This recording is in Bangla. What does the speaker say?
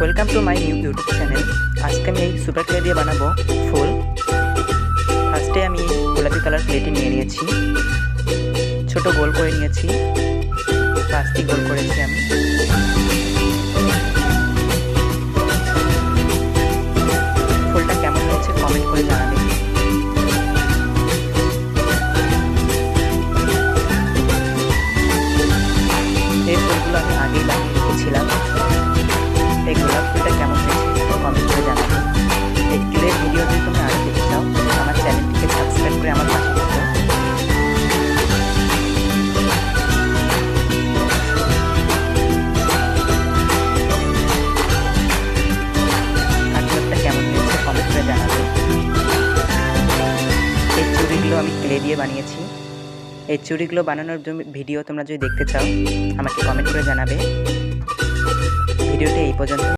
Welcome to my new YouTube channel. আজকে আমি এই সুপার ক্লে দিয়ে বানাবো ফুল। ফার্স্টে আমি গোলাপি কালার ক্লেটি নিয়ে নিয়েছি, ছোট গোল করে নিয়েছি, 5টি গোল করেছি আমি। ফুলটা কেমন হয়েছে কমেন্ট করে জানাবেন। এই ফুলগুলো আমি আগেই লাগিয়ে রেখেছিলাম। এই গোলাপ ফুলটা কেমন হয়েছে কমেন্ট করে জানাবেন। এই ক্লের ভিডিও যদি তোমরা আরও দেখতে চাও আমার চ্যানেলটিকে সাবস্ক্রাইব করে আমার পাশে থেকো। আর্টওয়ার্কটা কেমন হয়েছে কমেন্ট করে জানাবেন। এই চুড়িগুলো আমি ক্লে দিয়ে বানিয়েছি। এই চুড়িগুলো বানানোর ভিডিও তোমরা যদি দেখতে চাও আমাকে কমেন্ট করে জানাবে। ভিডিওটি এই পর্যন্ত।